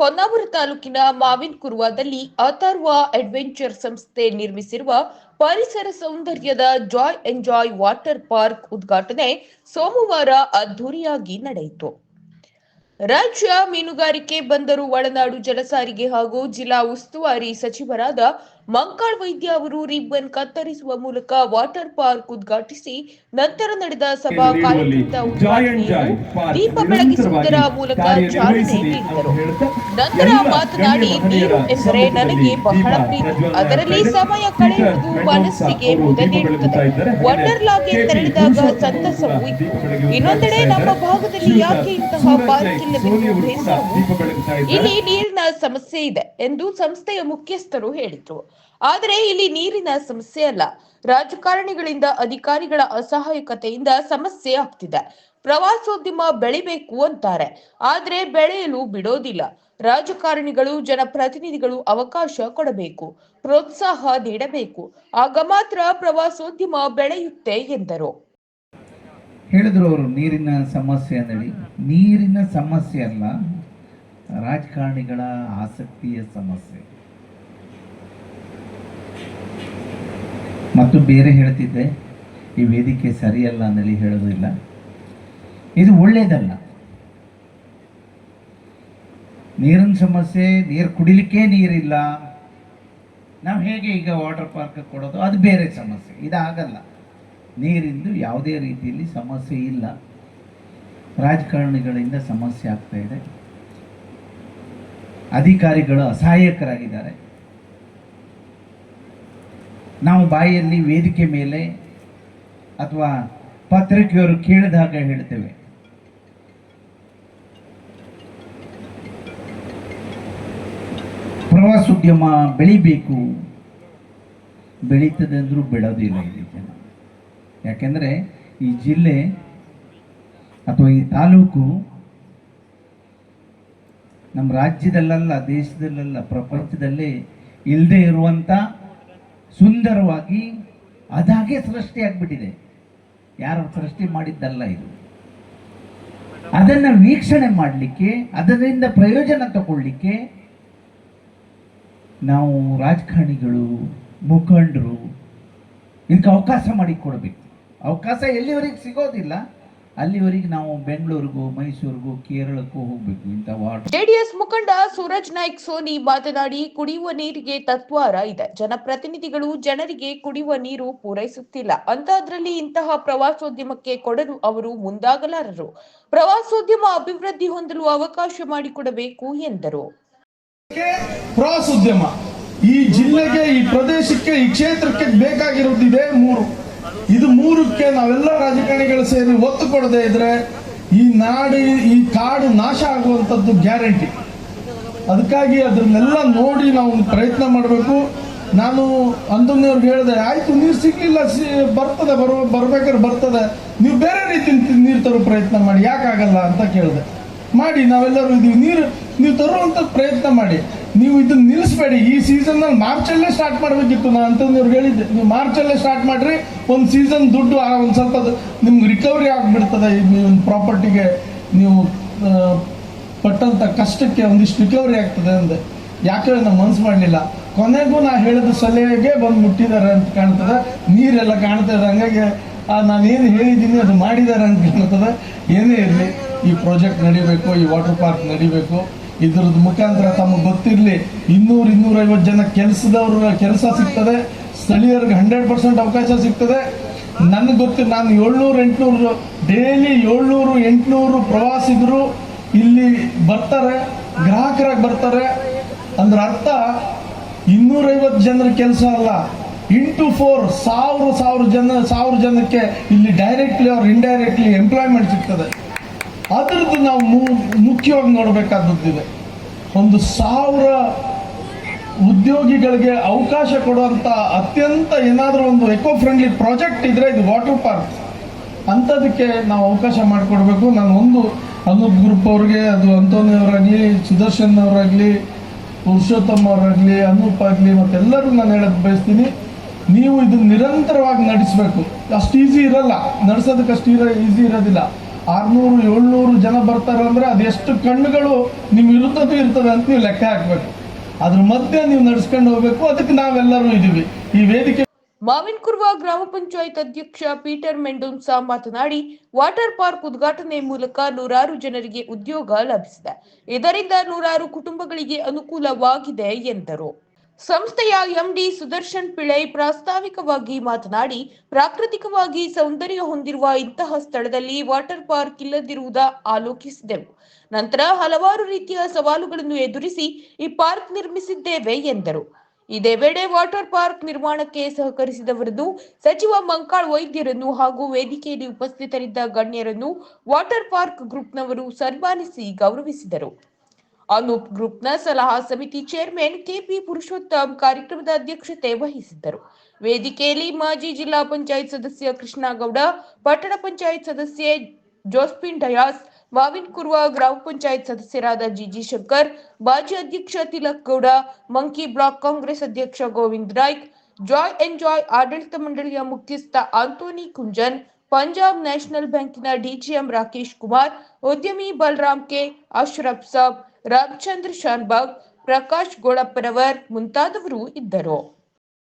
ಹೊನ್ನಾವರ ತಾಲೂಕಿನ ಮಾವಿನಕುರ್ವಾದಲ್ಲಿ ಅಥರ್ವ ಅಡ್ವೆಂಚರ್ ಸಂಸ್ಥೆ ನಿರ್ಮಿಸಿರುವ ಪರಿಸರ ಸೌಂದರ್ಯದ ಜಾಯ್ ಎಂಜಾಯ್ ವಾಟರ್ ಪಾರ್ಕ್ ಉದ್ಘಾಟನೆ ಸೋಮವಾರ ಅದ್ದೂರಿಯಾಗಿ ನಡೆಯಿತು. ರಾಜ್ಯ ಮೀನುಗಾರಿಕೆ, ಬಂದರು, ಒಳನಾಡು ಜಲಸಾರಿಗೆ ಹಾಗೂ ಜಿಲ್ಲಾ ಉಸ್ತುವಾರಿ ಸಚಿವರಾದ ಮಂಕಾಳ್ ವೈದ್ಯ ಅವರು ರಿಬ್ಬನ್ ಕತ್ತರಿಸುವ ಮೂಲಕ ವಾಟರ್ ಪಾರ್ಕ್ ಉದ್ಘಾಟಿಸಿ ನಂತರ ನಡೆದ ಸಭಾ ಕಾರ್ಯಕ್ರಮದ ಉದ್ಘಾಟನೆಯನ್ನು ದೀಪ ಬೆಳಗಿಸುವುದರ ಮೂಲಕ ಚಾಲನೆ ನೀಡಿದರು. ನಂತರ ಮಾತನಾಡಿ, ನೀರು ಎಂದರೆ ನನಗೆ ಬಹಳ ಪ್ರೀತಿ. ಅದರಲ್ಲಿ ಸಮಯ ಕಳೆಯುವುದು ಮನಸ್ಸಿಗೆ ಮುದ ನೀಡುತ್ತದೆ. ವಂಡರ್ಲಾಗೆ ತೆರಳಿದಾಗ ಸಂತಸವೂ ಇತ್ತು. ಇನ್ನೊಂದೆಡೆ ನಮ್ಮ ಭಾಗದಲ್ಲಿ ಯಾಕೆ ಇಂತಹ ಪಾರ್ಕ್ ಇಲ್ಲವೆಂದು ಬೇಸರವು. ಇಲ್ಲಿ ನೀರಿನ ಸಮಸ್ಯೆ ಇದೆ ಎಂದು ಸಂಸ್ಥೆಯ ಮುಖ್ಯಸ್ಥರು ಹೇಳಿದರು. ಆದರೆ ಇಲ್ಲಿ ನೀರಿನ ಸಮಸ್ಯೆ ಅಲ್ಲ, ರಾಜಕಾರಣಿಗಳಿಂದ, ಅಧಿಕಾರಿಗಳ ಅಸಹಾಯಕತೆಯಿಂದ ಸಮಸ್ಯೆ ಆಗ್ತಿದೆ. ಪ್ರವಾಸೋದ್ಯಮ ಬೆಳಿಬೇಕು ಅಂತಾರೆ, ಆದ್ರೆ ಬೆಳೆಯಲು ಬಿಡೋದಿಲ್ಲ. ರಾಜಕಾರಣಿಗಳು, ಜನಪ್ರತಿನಿಧಿಗಳು ಅವಕಾಶ ಕೊಡಬೇಕು, ಪ್ರೋತ್ಸಾಹ ನೀಡಬೇಕು. ಆಗ ಮಾತ್ರ ಪ್ರವಾಸೋದ್ಯಮ ಬೆಳೆಯುತ್ತೆ ಎಂದರು. ಹೇಳಿದ್ರು ಅವರು, ನೀರಿನ ಸಮಸ್ಯೆ ಅಂದೇಳಿ. ನೀರಿನ ಸಮಸ್ಯೆ ಅಲ್ಲ, ರಾಜಕಾರಣಿಗಳ ಆಸಕ್ತಿಯ ಸಮಸ್ಯೆ. ಮತ್ತು ಬೇರೆ ಹೇಳ್ತಿದ್ದೆ, ಈ ವೇದಿಕೆ ಸರಿಯಲ್ಲ ಅಂದೇಳಿ ಹೇಳೋದಿಲ್ಲ. ಇದು ಒಳ್ಳೆಯದಲ್ಲ. ನೀರಿನ ಸಮಸ್ಯೆ, ನೀರು ಕುಡಿಲಿಕ್ಕೆ ನೀರಿಲ್ಲ, ನಾವು ಹೇಗೆ ಈಗ ವಾಟರ್ ಪಾರ್ಕ್ ಕೊಡೋದು, ಅದು ಬೇರೆ ಸಮಸ್ಯೆ. ಇದಾಗಲ್ಲ. ನೀರಿಂದು ಯಾವುದೇ ರೀತಿಯಲ್ಲಿ ಸಮಸ್ಯೆ ಇಲ್ಲ, ರಾಜಕಾರಣಿಗಳಿಂದ ಸಮಸ್ಯೆ ಆಗ್ತಾ ಇದೆ. ಅಧಿಕಾರಿಗಳು ಅಸಹಾಯಕರಾಗಿದ್ದಾರೆ. ನಾವು ಬಾಯಲ್ಲಿ ವೇದಿಕೆ ಮೇಲೆ ಅಥವಾ ಪತ್ರಿಕೆಯವರು ಕೇಳಿದಾಗ ಹೇಳ್ತೇವೆ, ಪ್ರವಾಸೋದ್ಯಮ ಬೆಳಿಬೇಕು, ಬೆಳೀತದೆ ಅಂದರೂ ಬಿಡೋದಿಲ್ಲ ಇಲ್ಲಿ ಜನ. ಯಾಕೆಂದರೆ ಈ ಜಿಲ್ಲೆ ಅಥವಾ ಈ ತಾಲೂಕು ನಮ್ಮ ರಾಜ್ಯದಲ್ಲ, ದೇಶದಲ್ಲ, ಪ್ರಪಂಚದಲ್ಲೇ ಇಲ್ಲದೆ ಇರುವಂಥ ಸುಂದರವಾಗಿ ಅದಾಗೆ ಸೃಷ್ಟಿಯಾಗ್ಬಿಟ್ಟಿದೆ. ಯಾರು ಸೃಷ್ಟಿ ಮಾಡಿದ್ದಲ್ಲ ಇದು. ಅದನ್ನು ವೀಕ್ಷಣೆ ಮಾಡಲಿಕ್ಕೆ, ಅದರಿಂದ ಪ್ರಯೋಜನ ತಗೊಳ್ಳಿಕ್ಕೆ ನಾವು ರಾಜಕಾರಣಿಗಳು, ಮುಖಂಡರು ಇದಕ್ಕೆ ಅವಕಾಶ ಮಾಡಿಕೊಡ್ಬೇಕು. ಅವಕಾಶ ಎಲ್ಲಿವರೆಗೆ ಸಿಗೋದಿಲ್ಲ ಅಲ್ಲಿವರೆಗೆ ನಾವು ಬೆಂಗಳೂರಿಗೂ, ಮೈಸೂರಿಗೂ, ಕೇರಳಕ್ಕೂ ಹೋಗ್ಬೇಕು. ಇಂಥ ಜೆಡಿಎಸ್ ಮುಖಂಡ ಸೂರಜ್ ನಾಯ್ಕ್ ಸೋನಿ ಮಾತನಾಡಿ, ಕುಡಿಯುವ ನೀರಿಗೆ ತತ್ವಾರ ಇದೆ. ಜನಪ್ರತಿನಿಧಿಗಳು ಜನರಿಗೆ ಕುಡಿಯುವ ನೀರು ಪೂರೈಸುತ್ತಿಲ್ಲ. ಅಂತಹದ್ರಲ್ಲಿ ಇಂತಹ ಪ್ರವಾಸೋದ್ಯಮಕ್ಕೆ ಕೊಡಲು ಅವರು ಮುಂದಾಗಲಾರರು. ಪ್ರವಾಸೋದ್ಯಮ ಅಭಿವೃದ್ಧಿ ಹೊಂದಲು ಅವಕಾಶ ಮಾಡಿಕೊಡಬೇಕು ಎಂದರು. ಪ್ರವಾಸೋದ್ಯಮ ಈ ಜಿಲ್ಲೆಗೆ, ಈ ಪ್ರದೇಶಕ್ಕೆ, ಈ ಕ್ಷೇತ್ರಕ್ಕೆ ಬೇಕಾಗಿರುವುದಿದೆ ಮೂರು. ಇದು ಮೂರಕ್ಕೆ ನಾವೆಲ್ಲ ರಾಜಕಾರಣಿಗಳು ಸೇರಿ ಒತ್ತು ಕೊಡದೇ ಇದ್ರೆ ಈ ನಾಡು, ಈ ಕಾಡು ನಾಶ ಆಗುವಂಥದ್ದು ಗ್ಯಾರಂಟಿ. ಅದಕ್ಕಾಗಿ ಅದನ್ನೆಲ್ಲ ನೋಡಿ ನಾವು ಪ್ರಯತ್ನ ಮಾಡಬೇಕು. ನಾನು ಅಂತವ್ರಿಗೆ ಹೇಳಿದೆ, ಆಯ್ತು ನೀರು ಸಿಗ್ಲಿಲ್ಲ, ಬರ್ತದೆ, ಬರ್ಬೇಕಾದ್ರೆ ಬರ್ತದೆ, ನೀವು ಬೇರೆ ರೀತಿ ನೀರು ತರೋ ಪ್ರಯತ್ನ ಮಾಡಿ, ಯಾಕಾಗಲ್ಲ ಅಂತ ಕೇಳಿದೆ. ಮಾಡಿ, ನಾವೆಲ್ಲರೂ ಇದೀವಿ, ನೀವು ತರುವಂತ ಪ್ರಯತ್ನ ಮಾಡಿ. ನೀವು ಇದನ್ನ ನಿಲ್ಲಿಸಬೇಡಿ. ಈ ಸೀಸನ್ ನಲ್ಲಿ ಮಾರ್ಚಲ್ಲೇ ಸ್ಟಾರ್ಟ್ ಮಾಡಬೇಕಿತ್ತು. ನಾನು ಅಂತಂದ್ರೆ ಹೇಳಿದ್ದೆ, ನೀವು ಮಾರ್ಚಲ್ಲೇ ಸ್ಟಾರ್ಟ್ ಮಾಡ್ರಿ. ಒಂದು ಸೀಸನ್ ದುಡ್ಡು ಒಂದು ಸ್ವಲ್ಪ ನಿಮ್ಗೆ ರಿಕವರಿ ಆಗಿಬಿಡ್ತದೆ. ಒಂದು ಪ್ರಾಪರ್ಟಿಗೆ ನೀವು ಪಟ್ಟಂತ ಕಷ್ಟಕ್ಕೆ ಒಂದಿಷ್ಟು ರಿಕವರಿ ಆಗ್ತದೆ ಅಂದೆ. ಯಾಕೆ ನಾವು ಮನ್ಸು ಮಾಡಲಿಲ್ಲ. ಕೊನೆಗೂ ನಾ ಹೇಳಿದ ಸಲಹೆಗೆ ಬಂದು ಮುಟ್ಟಿದ್ದಾರೆ ಅಂತ ಕಾಣ್ತದೆ. ನೀರೆಲ್ಲ ಕಾಣ್ತದೆ. ಹಂಗಾಗಿ ನಾನು ಏನು ಹೇಳಿದ್ದೀನಿ ಅದು ಮಾಡಿದ್ದಾರೆ ಅಂತ ಕಾಣ್ತದೆ. ಏನೇ ಇರಲಿ, ಈ ಪ್ರಾಜೆಕ್ಟ್ ನಡಿಬೇಕು, ಈ ವಾಟರ್ ಪಾರ್ಕ್ ನಡಿಬೇಕು. ಇದ್ರದ್ದು ಮುಖಾಂತರ ತಮಗೆ ಗೊತ್ತಿರಲಿ, 200-250 ಜನ ಕೆಲಸ ಸಿಗ್ತದೆ. ಸ್ಥಳೀಯರಿಗೆ 100% ಅವಕಾಶ ಸಿಗ್ತದೆ. ನನಗೆ ಗೊತ್ತಿಲ್ಲ, ನಾನು 700-800 ಡೈಲಿ 700-800 ಪ್ರವಾಸಿಗರು ಇಲ್ಲಿ ಬರ್ತಾರೆ, ಗ್ರಾಹಕರಾಗಿ ಬರ್ತಾರೆ. ಅಂದ್ರೆ ಅರ್ಥ 250 ಜನರ ಕೆಲಸ ಅಲ್ಲ, ಇಂಟು 4 1000 ಜನಕ್ಕೆ ಇಲ್ಲಿ ಡೈರೆಕ್ಟ್ಲಿ ಅವ್ರ ಇಂಡೈರೆಕ್ಟ್ಲಿ ಎಂಪ್ಲಾಯ್ಮೆಂಟ್ ಸಿಗ್ತದೆ. ಅದರದ್ದು ನಾವು ಮುಖ್ಯವಾಗಿ ನೋಡಬೇಕಾದದ್ದಿದೆ. 1000 ಉದ್ಯೋಗಿಗಳಿಗೆ ಅವಕಾಶ ಕೊಡುವಂಥ ಅತ್ಯಂತ ಏನಾದರೂ ಒಂದು ಎಕೋ ಫ್ರೆಂಡ್ಲಿ ಪ್ರಾಜೆಕ್ಟ್ ಇದ್ರೆ ಇದು ವಾಟರ್ ಪಾರ್ಕ್. ಅಂಥದಕ್ಕೆ ನಾವು ಅವಕಾಶ ಮಾಡಿಕೊಡ್ಬೇಕು. ನಾನು ಒಂದು ಅನೂಪ್ ಗ್ರೂಪ್ ಅವ್ರಿಗೆ, ಅದು ಅಂತೋನಿ ಅವರಾಗಲಿ, ಸುದರ್ಶನ್ ಅವರಾಗಲಿ, ಪುರುಷೋತ್ತಮ್ ಅವರಾಗಲಿ, ಅನೂಪ್ ಆಗಲಿ, ಮತ್ತೆಲ್ಲರೂ ನಾನು ಹೇಳೋದು ಬಯಸ್ತೀನಿ, ನೀವು ಇದನ್ನು ನಿರಂತರವಾಗಿ ನಡೆಸಬೇಕು. ಅಷ್ಟು ಈಸಿ ಇರಲ್ಲ, ನಡೆಸೋದಕ್ಕೆ ಅಷ್ಟು ಈಸಿ ಇರೋದಿಲ್ಲ. 600-700 ಜನ ಬರ್ತಾರೆ ಅಂದ್ರೆ ಅದೆಷ್ಟು ಕಣ್ಣುಗಳು ನಿಮ್ಮ ವಿರುದ್ಧನೂ ಇರ್ತದೆ ಅಂತ ನೀವು ಲೆಕ್ಕ ಹಾಕ್ಬೇಕು. ಅದ್ರ ಮಧ್ಯೆ ನೀವು ನಡ್ಸ್ಕೊಂಡು ಹೋಗ್ಬೇಕು. ಅದಕ್ಕೆ ನಾವೆಲ್ಲರೂ ಇದೀವಿ. ಈ ವೇದಿಕೆ ಮಾವಿನಕುರ್ವ ಗ್ರಾಮ ಪಂಚಾಯತ್ ಅಧ್ಯಕ್ಷ ಪೀಟರ್ ಮೆಂಡೋನ್ಸಾ ಮಾತನಾಡಿ, ವಾಟರ್ ಪಾರ್ಕ್ ಉದ್ಘಾಟನೆ ಮೂಲಕ ನೂರಾರು ಜನರಿಗೆ ಉದ್ಯೋಗ ಲಭಿಸಿದೆ. ಇದರಿಂದ ನೂರಾರು ಕುಟುಂಬಗಳಿಗೆ ಅನುಕೂಲವಾಗಿದೆ ಎಂದರು. ಸಂಸ್ಥೆಯ ಎಂಡಿ ಸುದರ್ಶನ್ ಪಿಳ್ಳೈ ಪ್ರಾಸ್ತಾವಿಕವಾಗಿ ಮಾತನಾಡಿ, ಪ್ರಾಕೃತಿಕವಾಗಿ ಸೌಂದರ್ಯ ಹೊಂದಿರುವ ಇಂತಹ ಸ್ಥಳದಲ್ಲಿ ವಾಟರ್ ಪಾರ್ಕ್ ಇಲ್ಲದಿರುವುದ ಆಲೋಚಿಸಿದೆವು. ನಂತರ ಹಲವಾರು ರೀತಿಯ ಸವಾಲುಗಳನ್ನು ಎದುರಿಸಿ ಈ ಪಾರ್ಕ್ ನಿರ್ಮಿಸಿದ್ದೇವೆ ಎಂದರು. ಇದೇ ವೇಳೆ ವಾಟರ್ ಪಾರ್ಕ್ ನಿರ್ಮಾಣಕ್ಕೆ ಸಹಕರಿಸಿದವರನ್ನು, ಸಚಿವ ಮಂಕಾಳ್ ವೈದ್ಯರನ್ನು ಹಾಗೂ ವೇದಿಕೆಯಲ್ಲಿ ಉಪಸ್ಥಿತರಿದ್ದ ಗಣ್ಯರನ್ನು ವಾಟರ್ ಪಾರ್ಕ್ ಗ್ರೂಪ್ನವರು ಸನ್ಮಾನಿಸಿ ಗೌರವಿಸಿದರು. ಅನೂಪ್ ಗ್ರೂಪ್ನ ಸಲಹಾ ಸಮಿತಿ ಚೇರ್ಮನ್ ಕೆಪಿ ಪುರುಷೋತ್ತಮ್ ಕಾರ್ಯಕ್ರಮದ ಅಧ್ಯಕ್ಷತೆ ವಹಿಸಿದ್ದರು. ವೇದಿಕೆಯಲ್ಲಿ ಮಾಜಿ ಜಿಲ್ಲಾ ಪಂಚಾಯತ್ ಸದಸ್ಯ ಕೃಷ್ಣಗೌಡ, ಪಟ್ಟಣ ಪಂಚಾಯತ್ ಸದಸ್ಯೆ ಜೋಸ್ಪಿನ್ ಡಯಾಸ್, ಮಾವಿನಕುರ್ವ ಗ್ರಾಮ ಪಂಚಾಯತ್ ಸದಸ್ಯರಾದ ಜಿಜಿ ಶಂಕರ್, ಮಾಜಿ ಅಧ್ಯಕ್ಷ ತಿಲಕ್ ಗೌಡ, ಮಂಕಿ ಬ್ಲಾಕ್ ಕಾಂಗ್ರೆಸ್ ಅಧ್ಯಕ್ಷ ಗೋವಿಂದ್ ನಾಯ್ಕ್, ಜಾಯ್ ಎಂಜಾಯ್ ಆಡಳಿತ ಮಂಡಳಿಯ ಮುಖ್ಯಸ್ಥ ಆಂಟೋನಿ ಕುಂಜನ್, ಪಂಜಾಬ್ ನ್ಯಾಷನಲ್ ಬ್ಯಾಂಕಿನ ಡಿಜಿಎಂ ರಾಕೇಶ್ ಕುಮಾರ್, ಉದ್ಯಮಿ ಬಲರಾಮ್ ಕೆ, ಅಶ್ರಫ್ ಸಾಬ್, ರಾಮಚಂದ್ರ ಶಾನ್ಬಾಗ್, ಪ್ರಕಾಶ್ ಗೋಳಪ್ಪನವರ್ ಮುಂತಾದವರು ಇದ್ದರು.